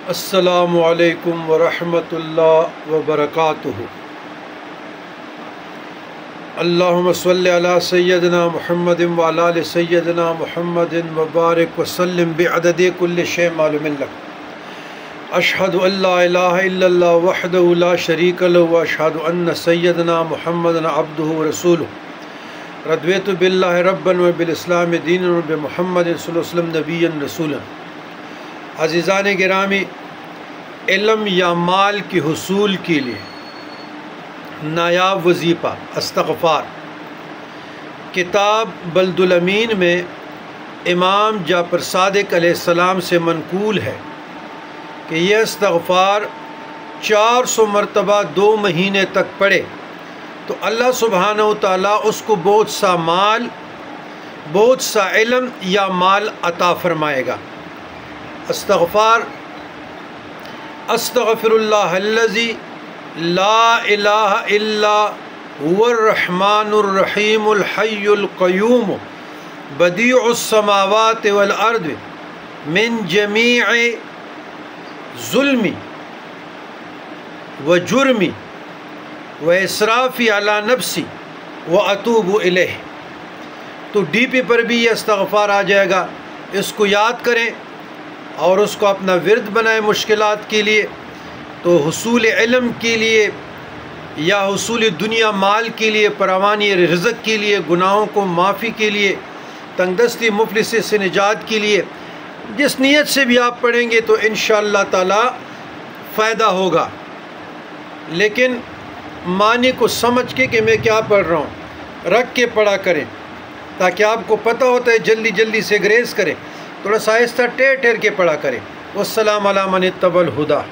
السلام علیکم ورحمۃ اللہ وبرکاتہ۔ اللہم صلی علی سیدنا محمد وعلی آل سیدنا محمد وبارک وسلم بعدد کل شیء معلوم لک۔ اشہد ان لا الہ الا اللہ وحدہ لا شریک لہ واشہد ان سیدنا محمد عبدہ ورسولہ۔ رضیت باللہ ربا وبالاسلام دینا وبمحمد صلی اللہ علیہ وسلم نبیا رسولا۔ عزیزان گرامی، علم یا مال کے حصول کے لیے نایاب وظیفہ استغفار، کتاب بلد الامین میں امام جعفر صادق علیہ السلام سے منقول ہے کہ یہ استغفار 400 مرتبہ 2 مہینے تک پڑھے تو اللہ سبحانہ و تعالیٰ اس کو بہت سا مال، بہت سا علم یا مال عطا فرمائے گا۔ استغفار: استغفر اللہ الذی لا الہ الا هو الرحمن الرحیم الحی القیوم بدیع السماوات والارض من جمیع ظلمی و جرمی و اسرافی علی نفسی و اتوب الیہ۔ تو ڈی پی پر بھی یہ استغفار آ جائے گا، اس کو یاد کریں اور اس کو اپنا ورد بنائیں مشکلات کے لیے۔ تو حصول علم کے لیے یا حصول دنیا مال کے لیے، فراوانی رزق کے لیے، گناہوں کو معافی کے لیے، تنگ دستی مفلسی سے نجات کے لیے، جس نیت سے بھی آپ پڑھیں گے تو انشاءاللہ تعالی فائدہ ہوگا۔ لیکن معنی کو سمجھ کے کہ میں کیا پڑھ رہا ہوں رکھ کے پڑھا کریں، تاکہ آپ کو پتہ ہوتا ہے جلدی جلدی سے گریز کریں، تھوڑا سا آہستہ ٹھہر ٹھہر کے پڑھا کریں۔ والسلام علی من اتبع الہدی۔